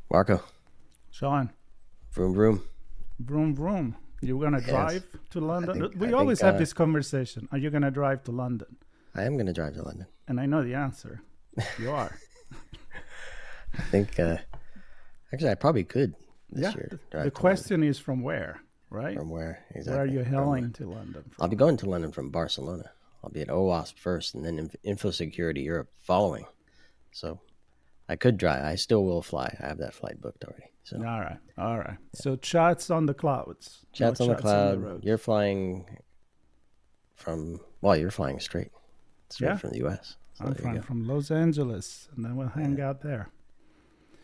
Marco, Sean, vroom vroom. vroom vroom. You're gonna Yes, drive to London? I We think always have this conversation. Are you gonna drive to London? I am going to drive to London. And I know the answer. You are. I think actually I probably could this Yeah. year The drive to London. question is from where, right? From where exactly? Where are you From hailing to London I'll be from? going to London from Barcelona. I'll be at OWASP first, and then InfoSecurity Europe following. So I could drive. I still will fly. I have that flight booked already. So All right. All right. So chats on the clouds. No chats on the chats on the cloud. road. You're flying from you're flying straight Yeah. from the U.S. So I'm there you flying go. from Los Angeles, and then we'll hang out there.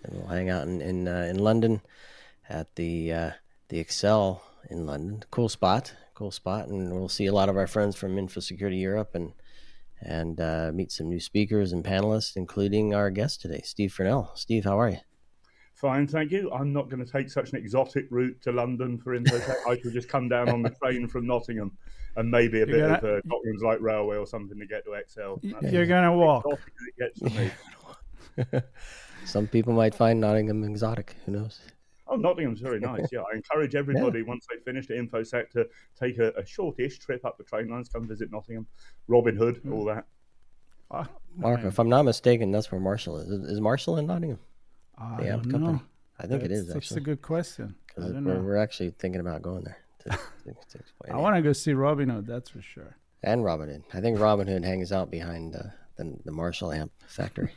And we'll hang out in London at the Excel in London. Cool spot, and we'll see a lot of our friends from InfoSecurity Europe and meet some new speakers and panelists, including our guest today, Steve Furnell. Steve, how are you? Fine, thank you. I'm not going to take such an exotic route to London for InfoSec. I shall just come down on the train from Nottingham and maybe a bit of Nottingham's Light Railway or something to get to Excel. You're gonna walk. Exotic as it gets for me. Some people might find Nottingham exotic. Who knows? Oh, Nottingham's very nice. Yeah, I encourage everybody once they finish at InfoSec to take a shortish trip up the train lines, come visit Nottingham, Robin Hood, all that. Mark, if I'm not mistaken, that's where Marshall is. Is Marshall in Nottingham? I don't know. I think it is That's a actually. good question. I Because don't know. we're actually thinking about going there. To I want to go see Robin Hood. That's for sure. And Robin Hood. I think Robin Hood hangs out behind the Marshall amp factory.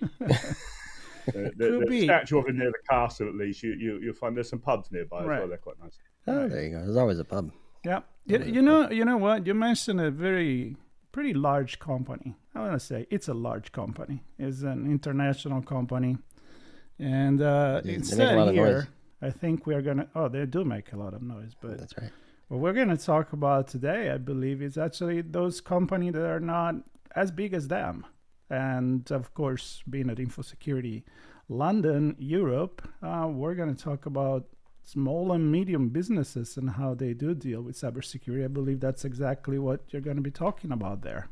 The statue of it near the castle, at least, you'll find there's some pubs nearby as well. They're quite nice. Oh, there you go. There's always a pub. Yeah. You know what? You mentioned a pretty large company. I want to say it's a large company. It's an international company. And instead here, I think we are going to... Oh, they do make a lot of noise. But that's right. What we're going to talk about today, I believe, is actually those companies that are not as big as them. And, of course, being at InfoSecurity London, Europe, we're going to talk about small and medium businesses and how they do deal with cybersecurity. I believe that's exactly what you're going to be talking about there.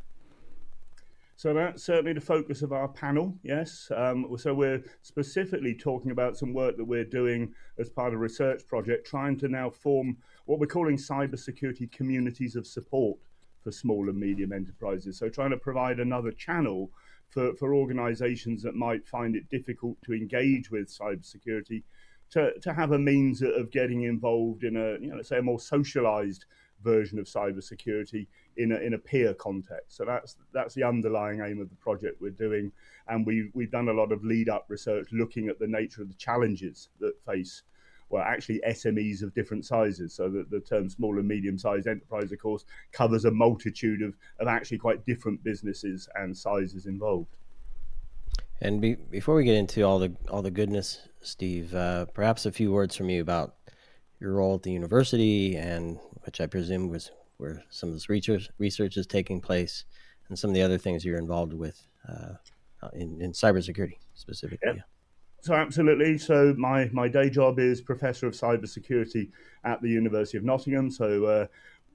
So that's certainly the focus of our panel, yes. So we're specifically talking about some work that we're doing as part of a research project, trying to now form what we're calling cybersecurity communities of support for small and medium enterprises. So trying to provide another channel for organizations that might find it difficult to engage with cybersecurity to have a means of getting involved in let's say a more socialized version of cybersecurity in a peer context. So that's the underlying aim of the project we're doing, and we've done a lot of lead up research looking at the nature of the challenges that face actually SMEs of different sizes. So that the term small and medium sized enterprise, of course, covers a multitude of actually quite different businesses and sizes involved. And before we get into all the goodness, Steve, perhaps a few words from you about your role at the university, and which I presume was where some of this research is taking place, and some of the other things you're involved with in cybersecurity specifically. Yep. So absolutely. So my day job is Professor of Cybersecurity at the University of Nottingham. So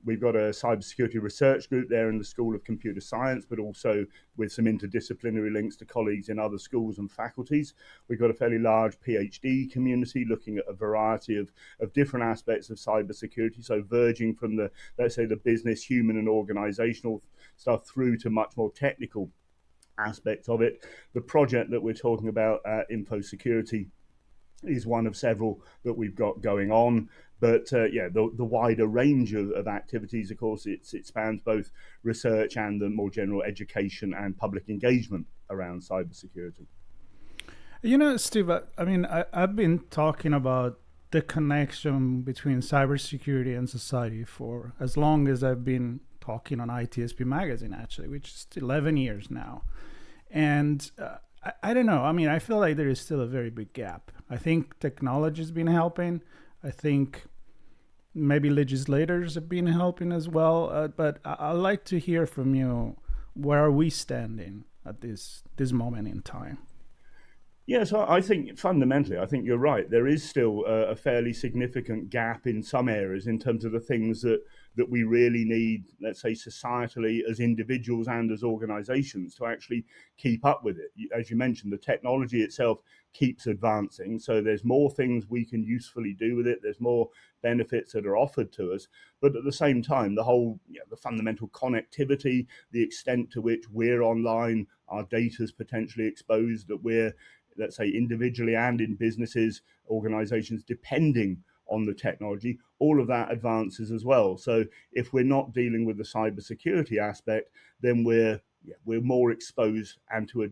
we've got a cybersecurity research group there in the School of Computer Science, but also with some interdisciplinary links to colleagues in other schools and faculties. We've got a fairly large PhD community looking at a variety of different aspects of cybersecurity. So verging from the business, human and organizational stuff through to much more technical aspects of it. The project that we're talking about at InfoSecurity is one of several that we've got going on. But the wider range of activities, of course, it spans both research and the more general education and public engagement around cybersecurity. You know, Steve, I've been talking about the connection between cybersecurity and society for as long as I've been talking on ITSP Magazine, actually, which is 11 years now. And I don't know. I feel like there is still a very big gap. I think technology has been helping. I think maybe legislators have been helping as well. But I'd like to hear from you. Where are we standing at this moment in time? Yeah, so I think fundamentally, I think you're right. There is still a fairly significant gap in some areas in terms of the things that we really need, let's say, societally as individuals and as organizations to actually keep up with it. As you mentioned, the technology itself keeps advancing. So there's more things we can usefully do with it. There's more benefits that are offered to us. But at the same time, the whole, the fundamental connectivity, the extent to which we're online, our data is potentially exposed, that we're, let's say, individually and in businesses, organizations, depending on the technology, all of that advances as well. So if we're not dealing with the cybersecurity aspect, then we're more exposed and to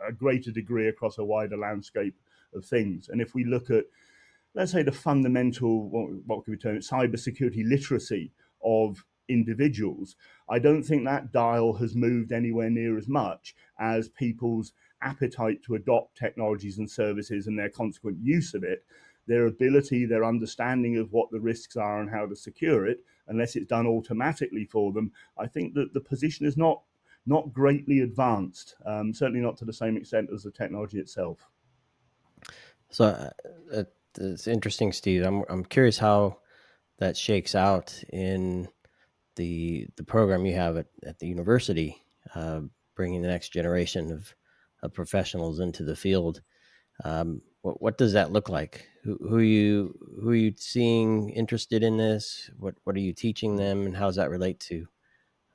a greater degree across a wider landscape of things. And if we look at, let's say, the fundamental, what can we term it, cybersecurity literacy of individuals, I don't think that dial has moved anywhere near as much as people's appetite to adopt technologies and services and their consequent use of it, their ability, their understanding of what the risks are and how to secure it, unless it's done automatically for them. I think that the position is not greatly advanced, certainly not to the same extent as the technology itself. So it's interesting, Steve. I'm curious how that shakes out in the program you have at the university, bringing the next generation of professionals into the field. What does that look like? Who are you seeing interested in this? What are you teaching them, and how does that relate to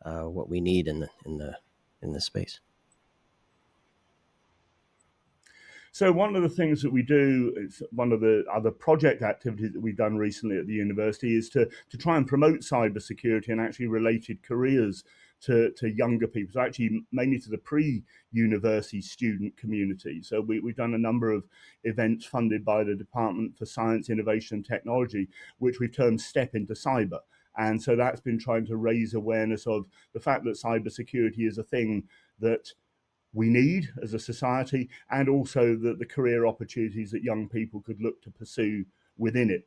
what we need in the space? So one of the things that we do, is one of the other project activities that we've done recently at the university, is to try and promote cybersecurity and actually related careers to younger people, so actually mainly to the pre-university student community. So we've done a number of events funded by the Department for Science, Innovation and Technology, which we've termed Step into Cyber. And so that's been trying to raise awareness of the fact that cybersecurity is a thing that we need as a society, and also the career opportunities that young people could look to pursue within it.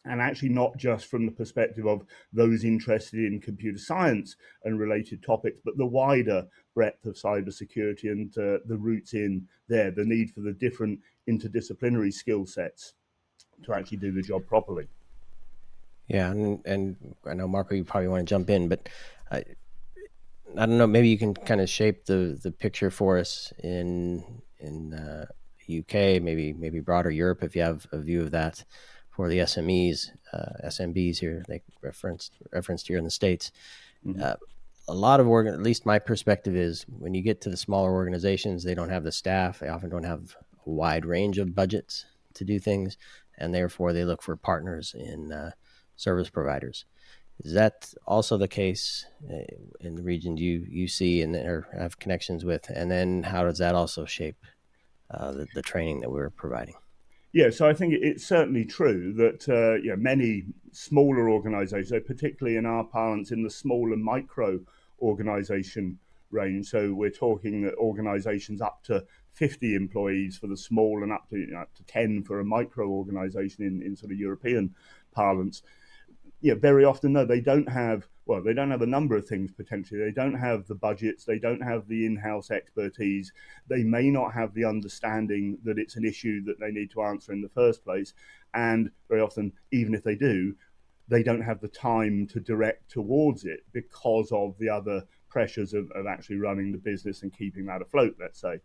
And actually, not just from the perspective of those interested in computer science and related topics, but the wider breadth of cybersecurity and the roots in there, the need for the different interdisciplinary skill sets to actually do the job properly. Yeah, and I know, Marco, you probably want to jump in, but I don't know. Maybe you can kind of shape the picture for us in UK, maybe broader Europe, if you have a view of that for the SMEs, SMBs here, they referenced here in the States. Mm-hmm. A lot of at least my perspective is when you get to the smaller organizations, they don't have the staff. They often don't have a wide range of budgets to do things, and therefore they look for partners in service providers. Is that also the case in the region you see and or have connections with? And then how does that also shape the training that we're providing? Yeah, so I think it's certainly true that many smaller organisations, particularly in our parlance, in the small and micro organisation range. So we're talking that organisations up to 50 employees for the small and up to 10 for a micro organisation in sort of European parlance. Yeah, very often, no, they don't have a number of things potentially. They don't have the budgets, they don't have the in-house expertise, they may not have the understanding that it's an issue that they need to answer in the first place. And very often, even if they do, they don't have the time to direct towards it because of the other pressures of actually running the business and keeping that afloat, let's say.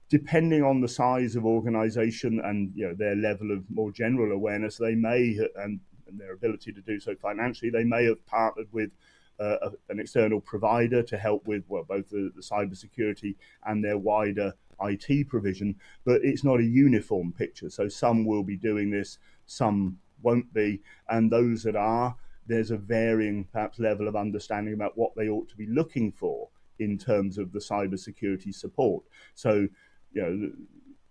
Depending on the size of organization and their level of more general awareness, they may, and their ability to do so financially, they may have partnered with an external provider to help with both the cybersecurity and their wider IT provision, but it's not a uniform picture. So some will be doing this, some won't be, and those that are, there's a varying perhaps level of understanding about what they ought to be looking for in terms of the cybersecurity support. So,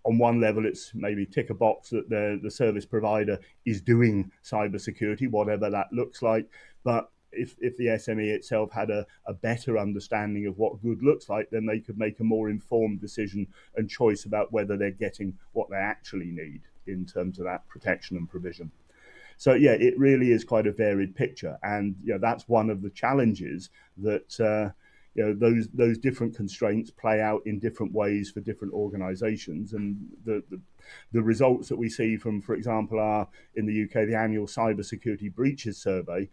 on one level, it's maybe tick a box that the service provider is doing cybersecurity, whatever that looks like. But if the SME itself had a better understanding of what good looks like, then they could make a more informed decision and choice about whether they're getting what they actually need in terms of that protection and provision. So yeah, it really is quite a varied picture, and that's one of the challenges that those different constraints play out in different ways for different organizations. And the results that we see from, for example, are in the UK, the annual cybersecurity breaches survey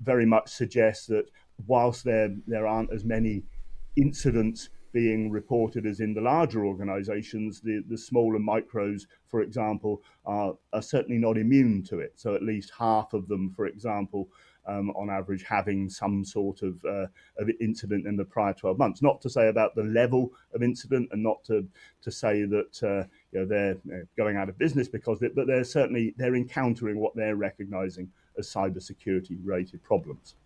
very much suggests that whilst there aren't as many incidents being reported as in the larger organizations, the smaller micros, for example, are certainly not immune to it. So at least half of them, for example, on average, having some sort of incident in the prior 12 months. Not to say about the level of incident, and not to say that they're going out of business because of it, but they're encountering what they're recognizing as cybersecurity related problems.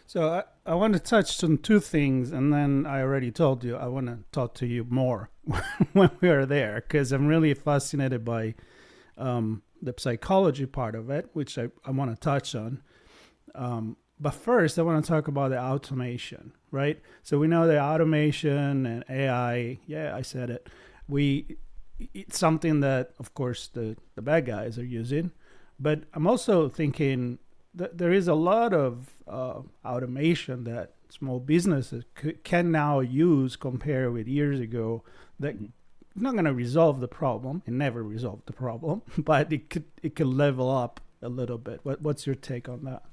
So I want to touch on two things, and then I already told you I want to talk to you more when we are there, because I'm really fascinated by the psychology part of it, which I want to touch on. But first, I want to talk about the automation, right? So we know that automation and AI, yeah, I said it. It's something that, of course, the bad guys are using. But I'm also thinking that there is a lot of automation that small businesses can now use compared with years ago that not going to resolve the problem. It never resolved the problem, but it could level up a little bit. What's your take on that?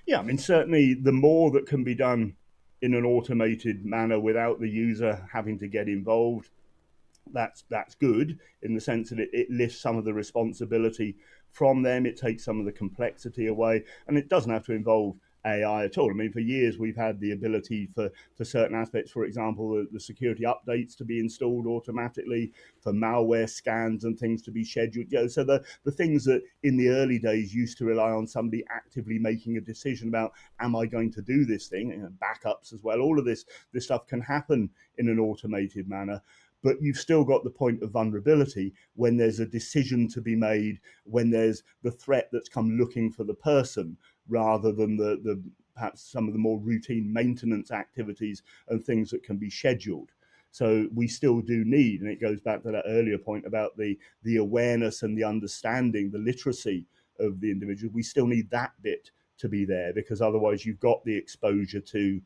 Yeah, I mean, certainly the more that can be done in an automated manner without the user having to get involved, that's good in the sense that it lifts some of the responsibility from them. It takes some of the complexity away, and it doesn't have to involve AI at all. I mean, for years we've had the ability for certain aspects, for example, the security updates to be installed automatically, for malware scans and things to be scheduled. So the things that in the early days used to rely on somebody actively making a decision about, am I going to do this thing, and backups as well. All of this stuff can happen in an automated manner. But you've still got the point of vulnerability when there's a decision to be made, when there's the threat that's come looking for the person, rather than the perhaps some of the more routine maintenance activities and things that can be scheduled. So we still do need, and it goes back to that earlier point about the awareness and the understanding, the literacy of the individual. We still need that bit to be there, because otherwise you've got the exposure to,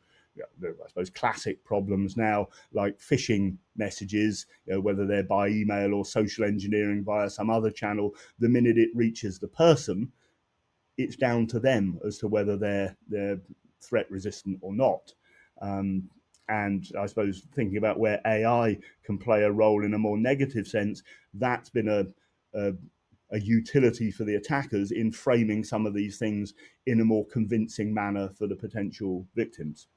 I suppose, classic problems now, like phishing messages, whether they're by email or social engineering via some other channel. The minute it reaches the person, it's down to them as to whether they're threat resistant or not. And I suppose thinking about where AI can play a role in a more negative sense, that's been a utility for the attackers in framing some of these things in a more convincing manner for the potential victims.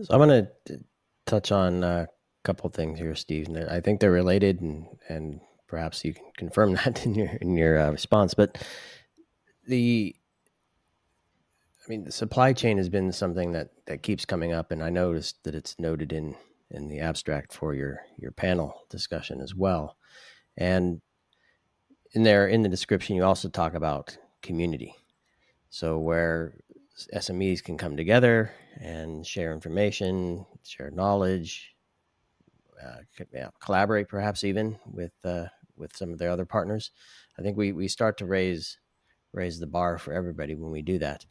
So I'm going to touch on a couple of things here, Steve. And I think they're related, and perhaps you can confirm that in your response. But the supply chain has been something that keeps coming up, and I noticed that it's noted in the abstract for your panel discussion as well. And in the description, you also talk about community. So where SMEs can come together and share information, share knowledge, collaborate perhaps even with some of their other partners. I think we start to raise the bar for everybody when we do that.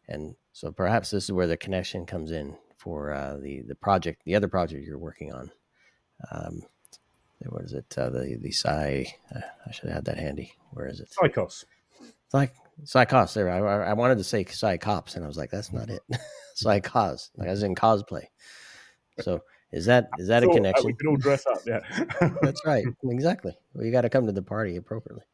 And so perhaps this is where the connection comes in for the project, the other project you're working on. What is it? The Psy. I should have had that handy. Where is it? Psychos. Psychos. There. I wanted to say Psychops, and I was like, that's not it. Psychos, like as in cosplay. So is that a connection? We can all dress up. Yeah. That's right. Exactly. Well, you got to come to the party appropriately.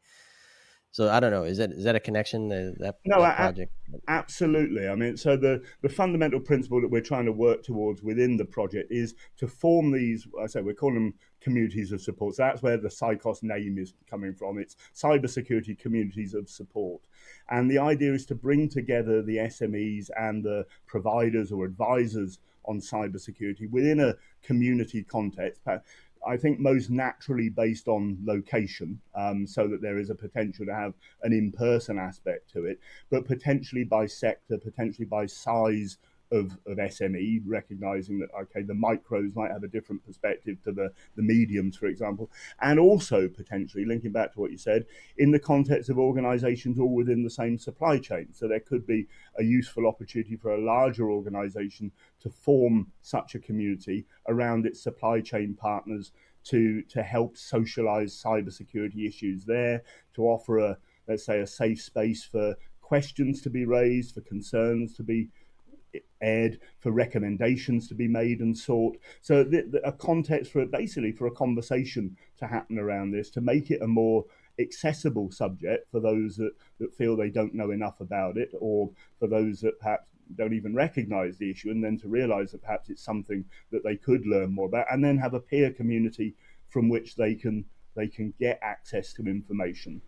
So I don't know. Is that a connection? That project? Absolutely. I mean, so the fundamental principle that we're trying to work towards within the project is to form these. I say we're calling them communities of support. So that's where the Psychos name is coming from. It's cybersecurity communities of support, and the idea is to bring together the SMEs and the providers or advisors on cybersecurity within a community context. I think most naturally based on location, so that there is a potential to have an in-person aspect to it, but potentially by sector, potentially by size of SME, recognizing that, okay, the micros might have a different perspective to the mediums, for example, and also potentially linking back to what you said, in the context of organizations all within the same supply chain. So there could be a useful opportunity for a larger organization to form such a community around its supply chain partners to help socialize cybersecurity issues there, to offer a, let's say, a safe space for questions to be raised, for concerns to be aired, for recommendations to be made and sought. So a context for basically for a conversation to happen around this, to make it a more accessible subject for those that feel they don't know enough about it, or for those that perhaps don't even recognize the issue, and then to realize that perhaps it's something that they could learn more about, and then have a peer community from which they can get access to information.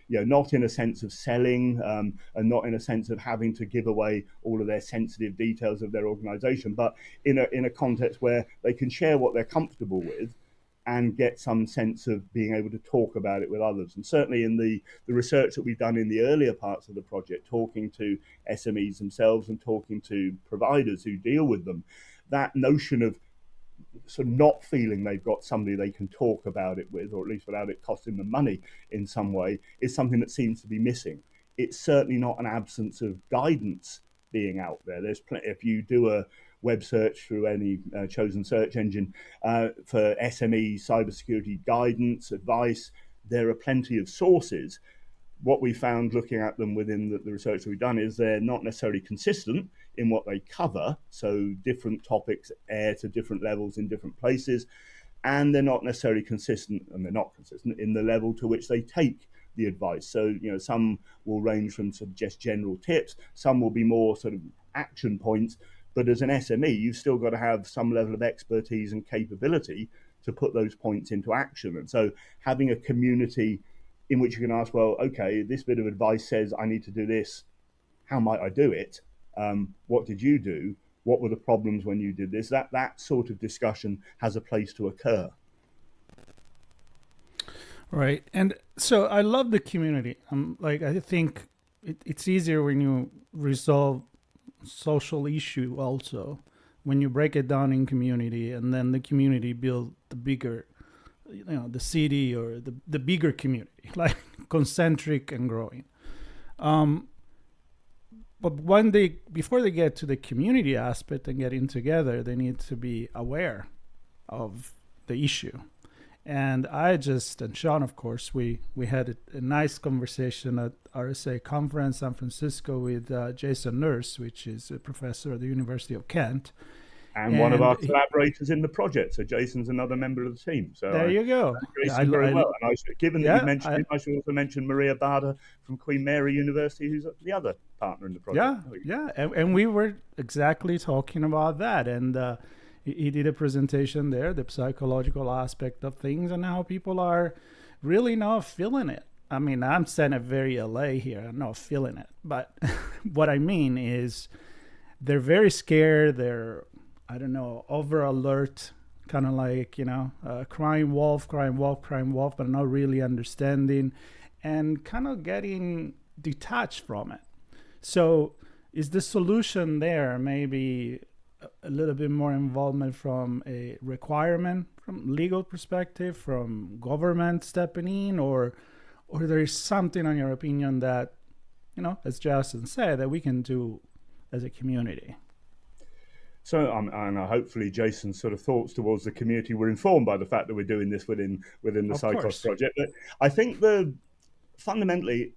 Not in a sense of selling, and not in a sense of having to give away all of their sensitive details of their organization, but in a context where they can share what they're comfortable with and get some sense of being able to talk about it with others. And certainly in the research that we've done in the earlier parts of the project, talking to SMEs themselves and talking to providers who deal with them, that notion of sort of not feeling they've got somebody they can talk about it with, or at least without it costing them money in some way, is something that seems to be missing. It's certainly not an absence of guidance being out there. There's plenty. If you do a web search through any chosen search engine for SME cybersecurity guidance, advice, there are plenty of sources. What we found looking at them within the research that we've done is they're not necessarily consistent in what they cover. So different topics air to different levels in different places, and they're not necessarily consistent, and they're not consistent in the level to which they take the advice. So, some will range from sort of just general tips, some will be more sort of action points, but as an SME, you've still got to have some level of expertise and capability to put those points into action. And so having a community in which you can ask, well, okay, this bit of advice says I need to do this. How might I do it? What did you do? What were the problems when you did this? That sort of discussion has a place to occur. Right. And so I love the community. I think it's easier when you resolve social issue also, when you break it down in community, and then the community build the bigger, the city or the bigger community, like concentric and growing. But before they get to the community aspect and getting together, they need to be aware of the issue. And and Sean, of course, we had a nice conversation at RSA conference San Francisco with Jason Nurse, which is a professor at the University of Kent. And one of our collaborators in the project. So Jason's another member of the team. So there you go. Jason very well. And given that you mentioned him, I should also mention Maria Barda from Queen Mary University, who's the other partner in the project. Yeah. And we were exactly talking about that. And he did a presentation there, the psychological aspect of things and how people are really not feeling it. I mean, I'm saying it very LA here. I'm not feeling it. But what I mean is they're very scared. They're, I don't know, over alert, kind of like, crying wolf, but not really understanding and kind of getting detached from it. So is the solution there maybe a little bit more involvement from a requirement, from legal perspective, from government stepping in, or there is something, in your opinion, that, as Justin said, that we can do as a community? So, and hopefully Jason's sort of thoughts towards the community were informed by the fact that we're doing this within the Psychos project. But I think fundamentally,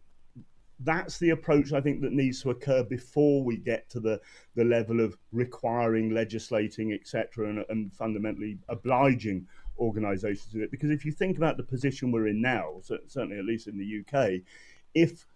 that's the approach I think that needs to occur before we get to the level of requiring, legislating, etc., and fundamentally obliging organisations to do it. Because if you think about the position we're in now, certainly at least in the UK, if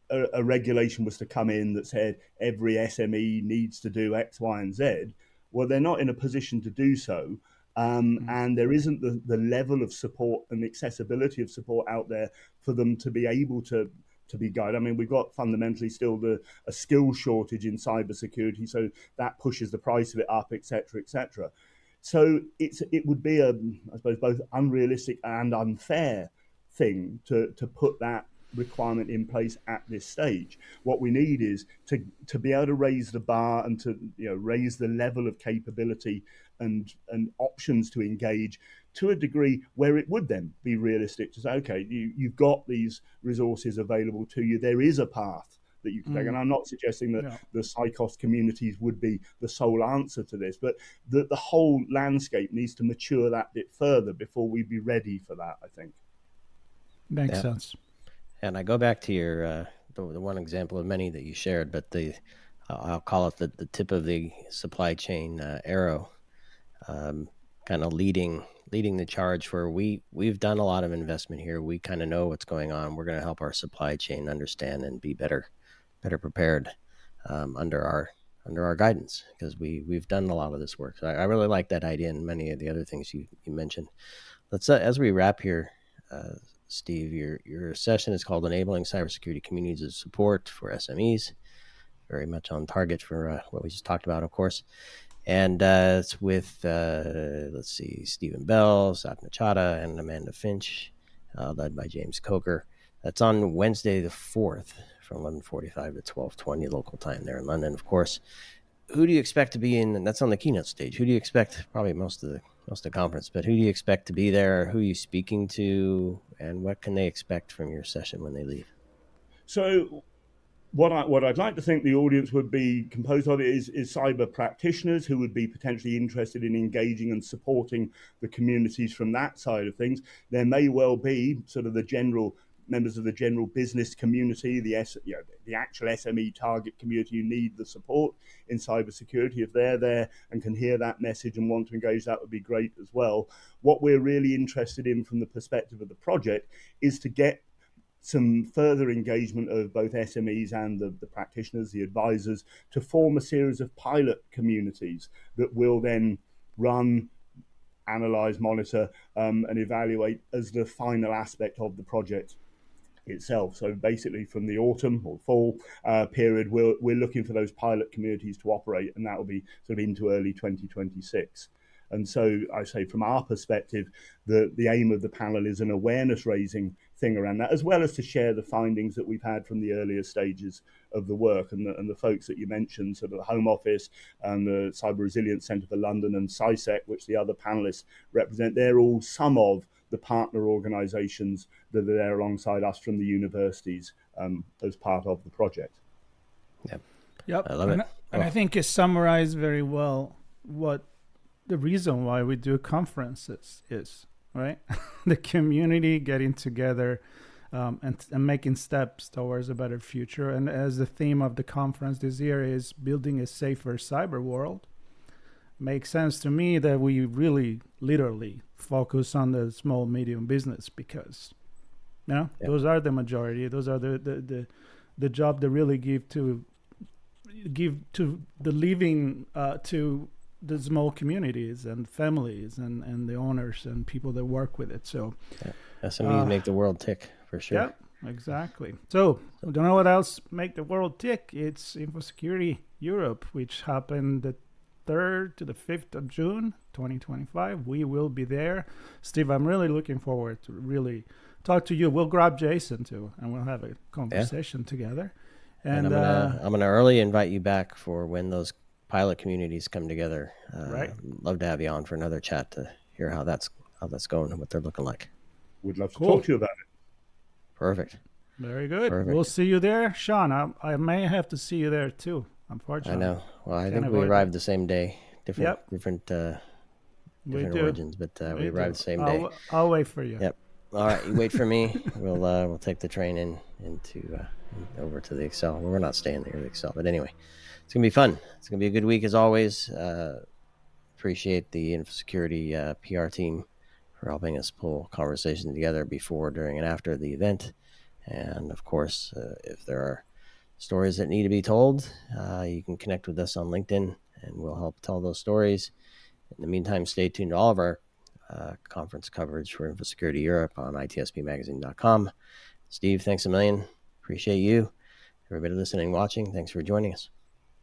a regulation was to come in that said every SME needs to do X, Y, and Z, well, they're not in a position to do so. And there isn't the level of support and accessibility of support out there for them to be able to be guided. I mean, we've got fundamentally still a skill shortage in cybersecurity, so that pushes the price of it up, et cetera, et cetera. So it would be I suppose, both unrealistic and unfair thing to put that requirement in place at this stage. What we need is to be able to raise the bar and to raise the level of capability and options to engage to a degree where it would then be realistic to say, okay, you've got these resources available to you. There is a path that you can take. And I'm not suggesting that the PsyCOS communities would be the sole answer to this, but the whole landscape needs to mature that bit further before we'd be ready for that, I think. Makes sense. And I go back to your the one example of many that you shared, but I'll call it the tip of the supply chain arrow, kind of leading the charge for we've done a lot of investment here. We kind of know what's going on. We're going to help our supply chain understand and be better prepared under our guidance, because we've done a lot of this work. So I really like that idea and many of the other things you mentioned. Let's as we wrap here, Steve, your session is called Enabling Cybersecurity Communities of Support for SMEs. Very much on target for what we just talked about, of course. And it's with, let's see, Stephen Bell, Sapna Chadha, and Amanda Finch, led by James Coker. That's on Wednesday the 4th from 11:45 to 12:20 local time there in London, of course. Who do you expect to be in? And that's on the keynote stage. Who do you expect? Probably most of the conference, but who do you expect to be there? Who are you speaking to, and what can they expect from your session when they leave? So, what I'd like to think the audience would be composed of is cyber practitioners who would be potentially interested in engaging and supporting the communities from that side of things. There may well be sort of the general members of the general business community, the actual SME target community who need the support in cybersecurity. If they're there and can hear that message and want to engage, that would be great as well. What we're really interested in from the perspective of the project is to get some further engagement of both SMEs and the practitioners, the advisors, to form a series of pilot communities that will then run, analyze, monitor, and evaluate as the final aspect of the project itself. So basically from the autumn or fall period, we're looking for those pilot communities to operate, and that will be sort of into early 2026. And so I say from our perspective, the aim of the panel is an awareness raising thing around that, as well as to share the findings that we've had from the earlier stages of the work. And the folks that you mentioned, sort of the Home Office and the Cyber Resilience Centre for London and CySec, which the other panelists represent, they're all some of the partner organisations that are there alongside us from the universities as part of the project. Yep. I love it. And I think it summarized very well what the reason why we do conferences is, right? The community getting together and making steps towards a better future. And as the theme of the conference this year is building a safer cyber world, makes sense to me that we really literally focus on the small, medium business, because those are the majority. Those are the job that really give to the living to the small communities and families and the owners and people that work with it. So SMEs make the world tick, for sure. Yeah, exactly. So I don't know what else make the world tick. It's InfoSecurity Europe, which happened the 3rd to the 5th of June 2025. We will be there. Steve, I'm really looking forward to really talk to you. We'll grab Jason too, and we'll have a conversation together. And I'm gonna early invite you back for when those pilot communities come together. Right. Love to have you on for another chat to hear how that's going and what they're looking like. Would love to talk to you about it. Perfect. Very good. Perfect. We'll see you there, Sean. I may have to see you there too, unfortunately. I know. Well, I think we arrived the same day. Different we origins, but we arrived the same day. I'll wait for you. Yep. All right, you wait for me. We'll take the train into over to the Excel. Well, we're not staying there, the Excel, but anyway, it's gonna be fun. It's gonna be a good week as always. Appreciate the InfoSecurity PR team for helping us pull conversations together before, during, and after the event. And of course, if there are stories that need to be told, you can connect with us on LinkedIn, and we'll help tell those stories. In the meantime, stay tuned to all of our conference coverage for InfoSecurity Europe on itspmagazine.com. Steve, thanks a million. Appreciate you. Everybody listening, watching, thanks for joining us.